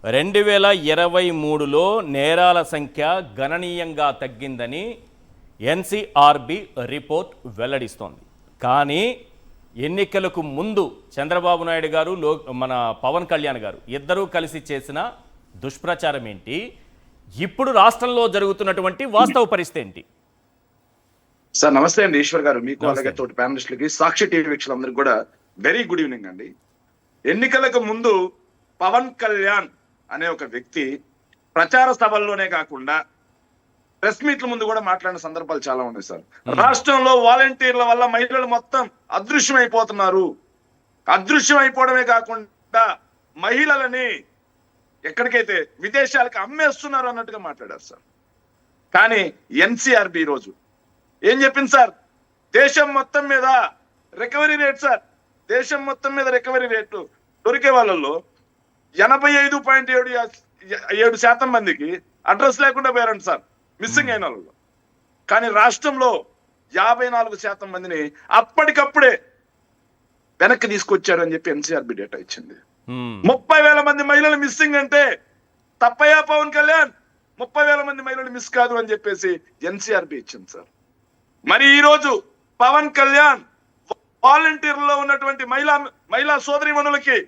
2023లో నేరాల సంఖ్య గణనీయంగా తగ్గిందని ఎన్సీఆర్బీ రిపోర్ట్ వెల్లడిస్తోంది. కానీ ఎన్నికలకు ముందు చంద్రబాబు నాయుడు గారు మన పవన్ కళ్యాణ్ గారు ఇద్దరూ కలిసి చేసిన దుష్ప్రచారం ఏంటి, ఇప్పుడు రాష్ట్రంలో జరుగుతున్నటువంటి వాస్తవ పరిస్థితి ఏంటి? సార్ నమస్తే అండి, ఈశ్వర్ గారు, మీకు అలాగే తోటి ప్యానలిస్టులకి, సాక్షి టీవీ వీక్షకులందరికీ కూడా వెరీ గుడ్ ఈవినింగ్ అండి. ఎన్నికలకు ముందు పవన్ కళ్యాణ్ అనే ఒక వ్యక్తి ప్రచార సభల్లోనే కాకుండా ప్రెస్ మీట్ల ముందు కూడా మాట్లాడిన సందర్భాలు చాలా ఉన్నాయి సార్. రాష్ట్రంలో వాలంటీర్ల వల్ల మహిళలు మొత్తం అదృశ్యం అయిపోతున్నారు, అదృశ్యం అయిపోవడమే కాకుండా మహిళలని ఎక్కడికైతే విదేశాలకు అమ్మేస్తున్నారు అన్నట్టుగా మాట్లాడారు సార్. కానీ ఎన్సీఆర్బీ రోజు ఏం చెప్పింది సార్? దేశం మొత్తం మీద రికవరీ రేట్ సార్, దేశం మొత్తం మీద రికవరీ రేటు దొరికే వాళ్ళలో 85.7% మందికి అడ్రస్ లేకుండా పోయారంట సార్, మిస్సింగ్ అయిన వాళ్ళలో. కానీ రాష్ట్రంలో 54% మందిని అప్పటికప్పుడే వెనక్కి తీసుకొచ్చారు అని చెప్పి ఎన్సీఆర్బీ డేటా ఇచ్చింది. 30,000 మంది మహిళలు మిస్సింగ్ అంటే తప్పయ్యా పవన్ కళ్యాణ్, 30,000 మంది మహిళలు మిస్ కాదు అని చెప్పేసి ఎన్సీఆర్బీ ఇచ్చింది సార్. మరి ఈ రోజు పవన్ కళ్యాణ్ వాలంటీర్లో ఉన్నటువంటి మహిళా సోదరీమణులకి,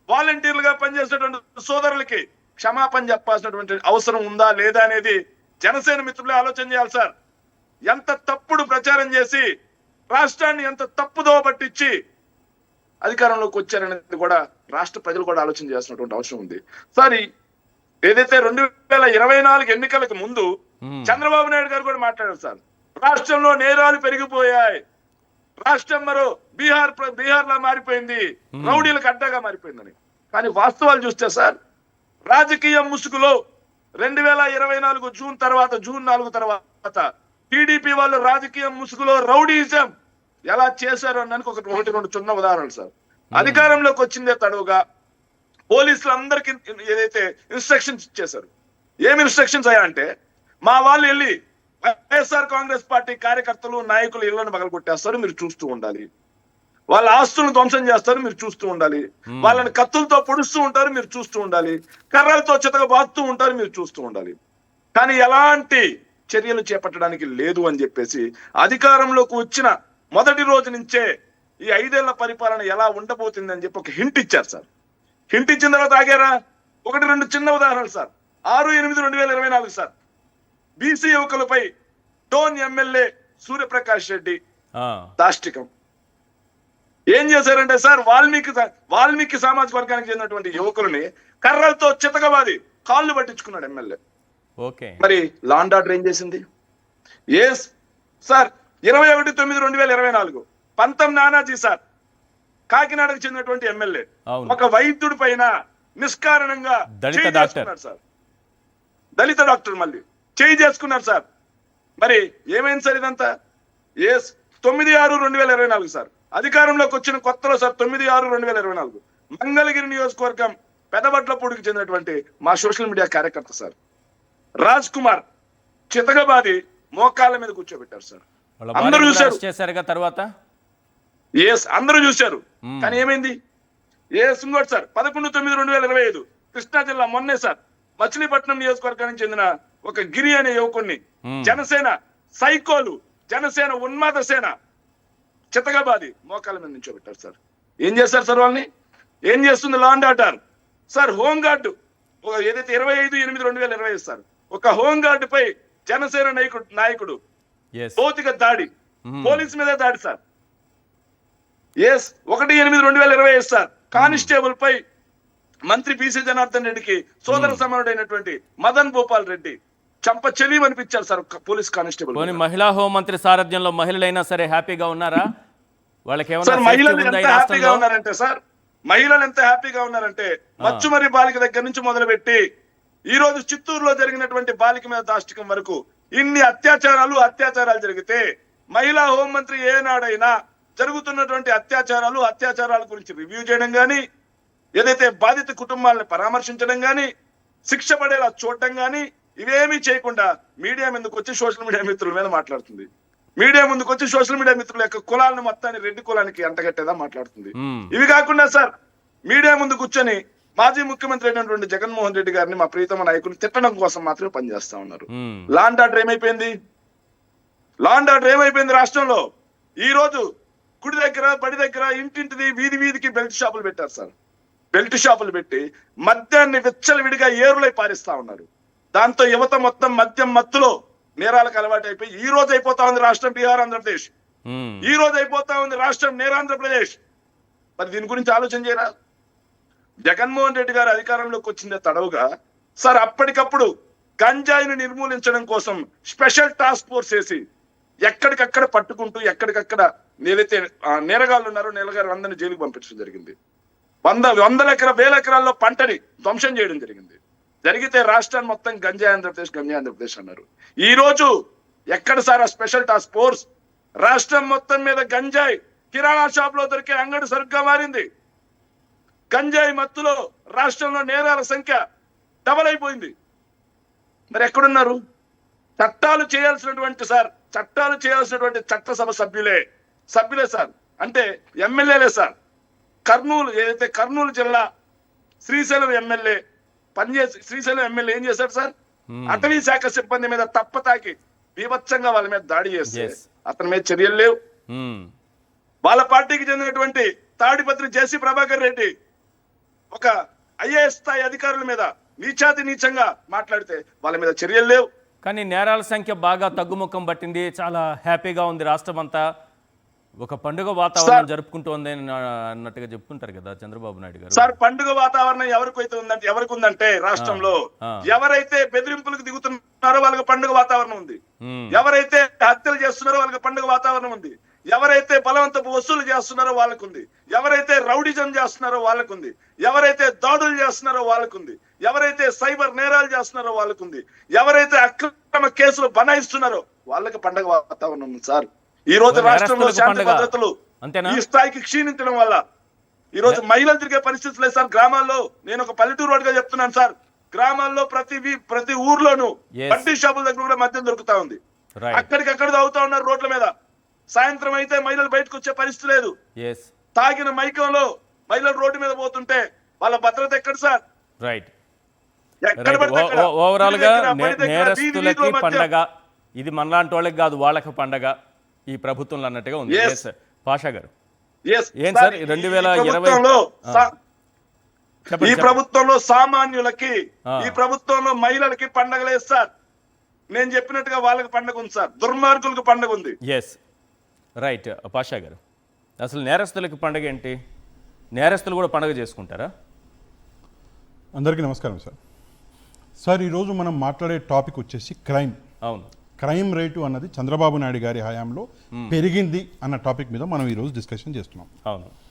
వాలంటీర్లుగా పనిచేసేటువంటి సోదరులకి క్షమాపణ చెప్పాల్సినటువంటి అవసరం ఉందా లేదా అనేది జనసేన మిత్రులే ఆలోచన చేయాలి సార్. ఎంత తప్పుడు ప్రచారం చేసి రాష్ట్రాన్ని ఎంత తప్పుదో పట్టించి అధికారంలోకి వచ్చారనేది కూడా రాష్ట్ర ప్రజలు కూడా ఆలోచన చేయాల్సినటువంటి అవసరం ఉంది సార్. ఏదైతే 2024 ఎన్నికలకు ముందు చంద్రబాబు నాయుడు గారు కూడా మాట్లాడారు సార్, రాష్ట్రంలో నేరాలు పెరిగిపోయాయి, రాష్ట్రం మరో బీహార్ లా మారిపోయింది, రౌడీలకు అడ్డగా మారిపోయిందని. కానీ వాస్తవాలు చూస్తే సార్, రాజకీయ ముసుగులో 2024 జూన్ 4 తర్వాత టీడీపీ వాళ్ళు రాజకీయ ముసుగులో రౌడీజం ఎలా చేశారు అన్నానికి ఒకటి రెండు చిన్న ఉదాహరణలు సార్. అధికారంలోకి వచ్చిందే తడువుగా పోలీసులు అందరికి ఏదైతే ఇన్స్ట్రక్షన్స్ ఇచ్చేశారు, ఏమి ఇన్స్ట్రక్షన్స్ అయ్యా అంటే, మా వాళ్ళు వెళ్ళి వైఎస్ఆర్ కాంగ్రెస్ పార్టీ కార్యకర్తలు నాయకులు ఇళ్లను పగలగొట్టేస్తారు, మీరు చూస్తూ ఉండాలి, వాళ్ళ ఆస్తులను ధ్వంసం చేస్తారు, మీరు చూస్తూ ఉండాలి, వాళ్ళని కత్తులతో పొడుస్తూ ఉంటారు, మీరు చూస్తూ ఉండాలి, కర్రలతో చితక బాదుతూ ఉంటారు, మీరు చూస్తూ ఉండాలి. కానీ ఎలాంటి చర్యలు చేపట్టడానికి లేదు అని చెప్పేసి అధికారంలోకి వచ్చిన మొదటి రోజు నుంచే ఈ 5 ఏళ్ల పరిపాలన ఎలా ఉండబోతుంది అని చెప్పి ఒక హింట్ ఇచ్చారు సార్. హింట్ ఇచ్చిన తర్వాత ఆగారా? 1-2 చిన్న ఉదాహరణలు సార్. 6/8/2024 సార్, బీసీ యువకులపై డోన్ ఎమ్మెల్యే సూర్యప్రకాష్ రెడ్డి దాష్టికం ఏం చేశారంటే సార్, వాల్మీకి సామాజిక వర్గానికి చెందినటువంటి యువకులని కర్రలతో చితకబాది కాళ్ళు పట్టించుకున్నాడు ఎమ్మెల్యే. మరి లా అండ్ ఆర్డర్ ఏం చేసింది? ఎస్ సార్, 21/9/2024 పంతం నానాజీ సార్, కాకినాడకు చెందినటువంటి ఎమ్మెల్యే ఒక వైద్యుడి పైన నిష్కారణంగా చేసుకున్నాడు సార్, దళిత డాక్టర్ మళ్ళీ చేయి చేసుకున్నారు సార్. మరి ఏమైంది సార్ ఇదంతా? ఎస్ 9/6/2024 సార్, అధికారంలోకి వచ్చిన కొత్తలో సార్ 9/6/2024 మంగళగిరి నియోజకవర్గం పెదబట్లపూడికి చెందినటువంటి మా సోషల్ మీడియా కార్యకర్త సార్ రాజ్ కుమార్ చితకబాది మోకాళ్ళ మీద కూర్చోబెట్టారు సార్. అందరూ చూశారు తర్వాత, ఎస్ అందరూ చూశారు. కానీ ఏమైంది? ఎస్ ఇంకోటి సార్, 11/9/2025 కృష్ణా జిల్లా మొన్నే సార్ మచిలీపట్నం నియోజకవర్గానికి చెందిన ఒక గిరి అనే యువకుణ్ణి జనసేన సైకోలు, జనసేన ఉన్మాద సేన చితకబాది మోకాళ్ళ మీద నించోబెట్టారు సార్. ఏం చేశారు సార్ వాళ్ళని? ఏం చేస్తుంది law and order sir? Home guard ఏదైతే 25/8/2025 సార్, ఒక హోంగార్డు పై జనసేన నాయకుడు భౌతిక దాడి, పోలీసు మీద దాడి సార్. ఎస్ 1/8/2025 సార్, కానిస్టేబుల్ పై మంత్రి బీసీ జనార్దన్ రెడ్డికి సోదర సమానుడైనటువంటి మదన్ భూపాల్ రెడ్డి చంప చెలిమనిపించారు సార్ పోలీస్ కానిస్టేబుల్. మహిళా హోంమంత్రి సారథ్యంలో మహిళలైనా సరే హ్యాపీగా ఉన్నారా? వాళ్ళకి మహిళలు ఎంత హ్యాపీగా ఉన్నారంటే సార్, మహిళలు ఎంత హ్యాపీగా ఉన్నారంటే మచ్చుమరి బాలిక దగ్గర నుంచి మొదలుపెట్టి ఈ రోజు చిత్తూరులో జరిగినటువంటి బాలిక మీద దాష్టికం వరకు ఇన్ని అత్యాచారాలు జరిగితే మహిళా హోంమంత్రి ఏనాడైనా జరుగుతున్నటువంటి అత్యాచారాల గురించి రివ్యూ చేయడం గానీ, ఏదైతే బాధిత కుటుంబాలను పరామర్శించడం గానీ, శిక్ష పడేలా చూడటం గానీ ఇవేమీ చేయకుండా మీడియా ముందుకు వచ్చి సోషల్ మీడియా మిత్రుల మీద మాట్లాడుతుంది. మీడియా ముందుకు వచ్చి సోషల్ మీడియా మిత్రుల యొక్క కులాలను మొత్తాన్ని రెడ్డి కులానికి అంటగట్టేదా మాట్లాడుతుంది. ఇవి కాకుండా సార్, మీడియా ముందు కూర్చొని మాజీ ముఖ్యమంత్రి అయినటువంటి జగన్మోహన్ రెడ్డి గారిని మా ప్రీతమ నాయకులు తిట్టడం కోసం మాత్రమే పనిచేస్తా ఉన్నారు. మ్మ్. లా అండ్ ఆర్డర్ ఏమైపోయింది? లా అండ్ ఆర్డర్ ఏమైపోయింది రాష్ట్రంలో? ఈ రోజు గుడి దగ్గర, బడి దగ్గర, ఇంటింటిది, వీధి వీధికి బెల్ట్ షాపులు పెట్టారు సార్. బెల్ట్ షాపులు పెట్టి మద్యాన్ని విచ్చలవిడిగా ఏరులై పారిస్తా ఉన్నారు. దాంతో యువత మొత్తం మద్యం మత్తులో నేరాలకు అలవాటు అయిపోయి ఈ రోజు అయిపోతా ఉంది రాష్ట్రం బీహార్, ఆంధ్రప్రదేశ్. మ్మ్. ఈ రోజు అయిపోతా ఉంది రాష్ట్రం నేరాంధ్రప్రదేశ్. మరి దీని గురించి ఆలోచన చేయరా? జగన్మోహన్ రెడ్డి గారు అధికారంలోకి వచ్చిందే తడవుగా సార్ అప్పటికప్పుడు గంజాయిని నిర్మూలించడం కోసం స్పెషల్ టాస్క్ ఫోర్స్ వేసి ఎక్కడికక్కడ పట్టుకుంటూ ఎక్కడికక్కడ ఏదైతే నేరగాళ్ళు ఉన్నారో నేరగారు అందరినీ జైలుకు పంపించడం జరిగింది. వందల వేల ఎకరాల్లో పంటని ధ్వంసం చేయడం జరిగింది. జరిగితే రాష్ట్రాన్ని మొత్తం గంజాయి ఆంధ్రప్రదేశ్ అన్నారు. ఈ రోజు ఎక్కడ సార్ ఆ స్పెషల్ టాస్క్ ఫోర్స్? రాష్ట్రం మొత్తం మీద గంజాయి కిరాణా షాప్ లో దొరికే అంగడి సరుగ్గా మారింది. గంజాయి మత్తులో రాష్ట్రంలో నేరాల సంఖ్య డబల్ అయిపోయింది. మరి ఎక్కడున్నారు? చట్టాలు చేయాల్సినటువంటి చట్టసభ సభ్యులే సార్, అంటే ఎమ్మెల్యేలే సార్. కర్నూలు జిల్లా శ్రీశైలం ఎమ్మెల్యే శ్రీశైలం ఎమ్మెల్యే ఏం చేశాడు సార్? అటవీ శాఖ సిబ్బంది మీద తప్పతాకి బీభత్సంగా వాళ్ళ మీద దాడి చేస్తే అతని మీద చర్యలు లేవు. వాళ్ళ పార్టీకి చెందినటువంటి తాడిపత్రి జేసీ ప్రభాకర్ రెడ్డి ఒక ఐఏఎస్ స్థాయి అధికారుల మీద నీచంగా మాట్లాడితే వాళ్ళ మీద చర్యలు లేవు. కానీ నేరాల సంఖ్య బాగా తగ్గుముఖం పట్టింది. చాలా హ్యాపీగా ఉంది రాష్ట్రం అంతా. ఒక పండుగ వాతావరణం జరుపుకుంటోంది అన్నట్టుగా చెప్తుంటారు కదా చంద్రబాబు నాయుడు గారు. సార్ పండుగ వాతావరణం ఎవరికి ఉందంటే రాష్ట్రంలో ఎవరైతే బెదిరింపులకు దిగుతున్నారో వాళ్ళకి పండుగ వాతావరణం ఉంది. ఎవరైతే హత్యలు చేస్తున్నారో వాళ్ళకి పండుగ వాతావరణం ఉంది. ఎవరైతే బలవంతపు వసూలు చేస్తున్నారో వాళ్ళకుంది. ఎవరైతే రౌడిజం చేస్తున్నారో వాళ్ళకుంది. ఎవరైతే దాడులు చేస్తున్నారో వాళ్ళకుంది. ఎవరైతే సైబర్ నేరాలు చేస్తున్నారో వాళ్ళకుంది. ఎవరైతే అక్రమ కేసులు బనాయిస్తున్నారో వాళ్ళకి పండుగ వాతావరణం ఉంది సార్. ఈ రోజు రాష్ట్రంలో శాంతి భద్రతలు ఈ స్థాయికి క్షీణించడం వల్ల ఈ రోజు మహిళలు తిరిగే పరిస్థితి లేదు సార్. గ్రామాల్లో నేను ఒక పల్లెటూరు రోడ్డుగా చెప్తున్నాను సార్. గ్రామాల్లో ప్రతి ఊర్లోనూ బడ్డీ షాపుల దగ్గర కూడా మద్యం దొరుకుతా ఉంది. అక్కడికక్కడ తాగుతా ఉన్నారు రోడ్ల మీద. సాయంత్రం అయితే మహిళలు బయటకు వచ్చే పరిస్థితి లేదు. తాగిన మైకంలో మహిళలు రోడ్డు మీద పోతుంటే వాళ్ళ భద్రత ఎక్కడ సార్? రైట్. ఓవరాల్ గా నేరస్తులకి పండగ, ఇది మనలాంటి వాళ్ళకి కాదు వాళ్ళకి పండగ ఈ ప్రభుత్వంలో అన్నట్టుగా ఉంది. పాషా గారు ఏం సార్ 2020 ఈ ప్రభుత్వంలో సామాన్యులకి, ఈ ప్రభుత్వంలో మహిళలకి పండగలేదు సార్. నేను చెప్పినట్టుగా వాళ్ళకి పండగ ఉంది సార్. దుర్మార్గులకు పండగ ఉంది. Yes right. పాషా గారు అసలు నేరస్తులకి పండగ ఏంటి? నేరస్తులు కూడా పండగ చేసుకుంటారా? అందరికీ నమస్కారం సార్. సార్ ఈరోజు మనం మాట్లాడే టాపిక్ వచ్చేసి క్రైమ్. అవును, క్రైమ్ రేటు అన్నది చంద్రబాబు నాయుడు గారి హయాంలో పెరిగింది అన్న టాపిక్ మీద మనం ఈరోజు డిస్కషన్ చేస్తున్నాం. అవును.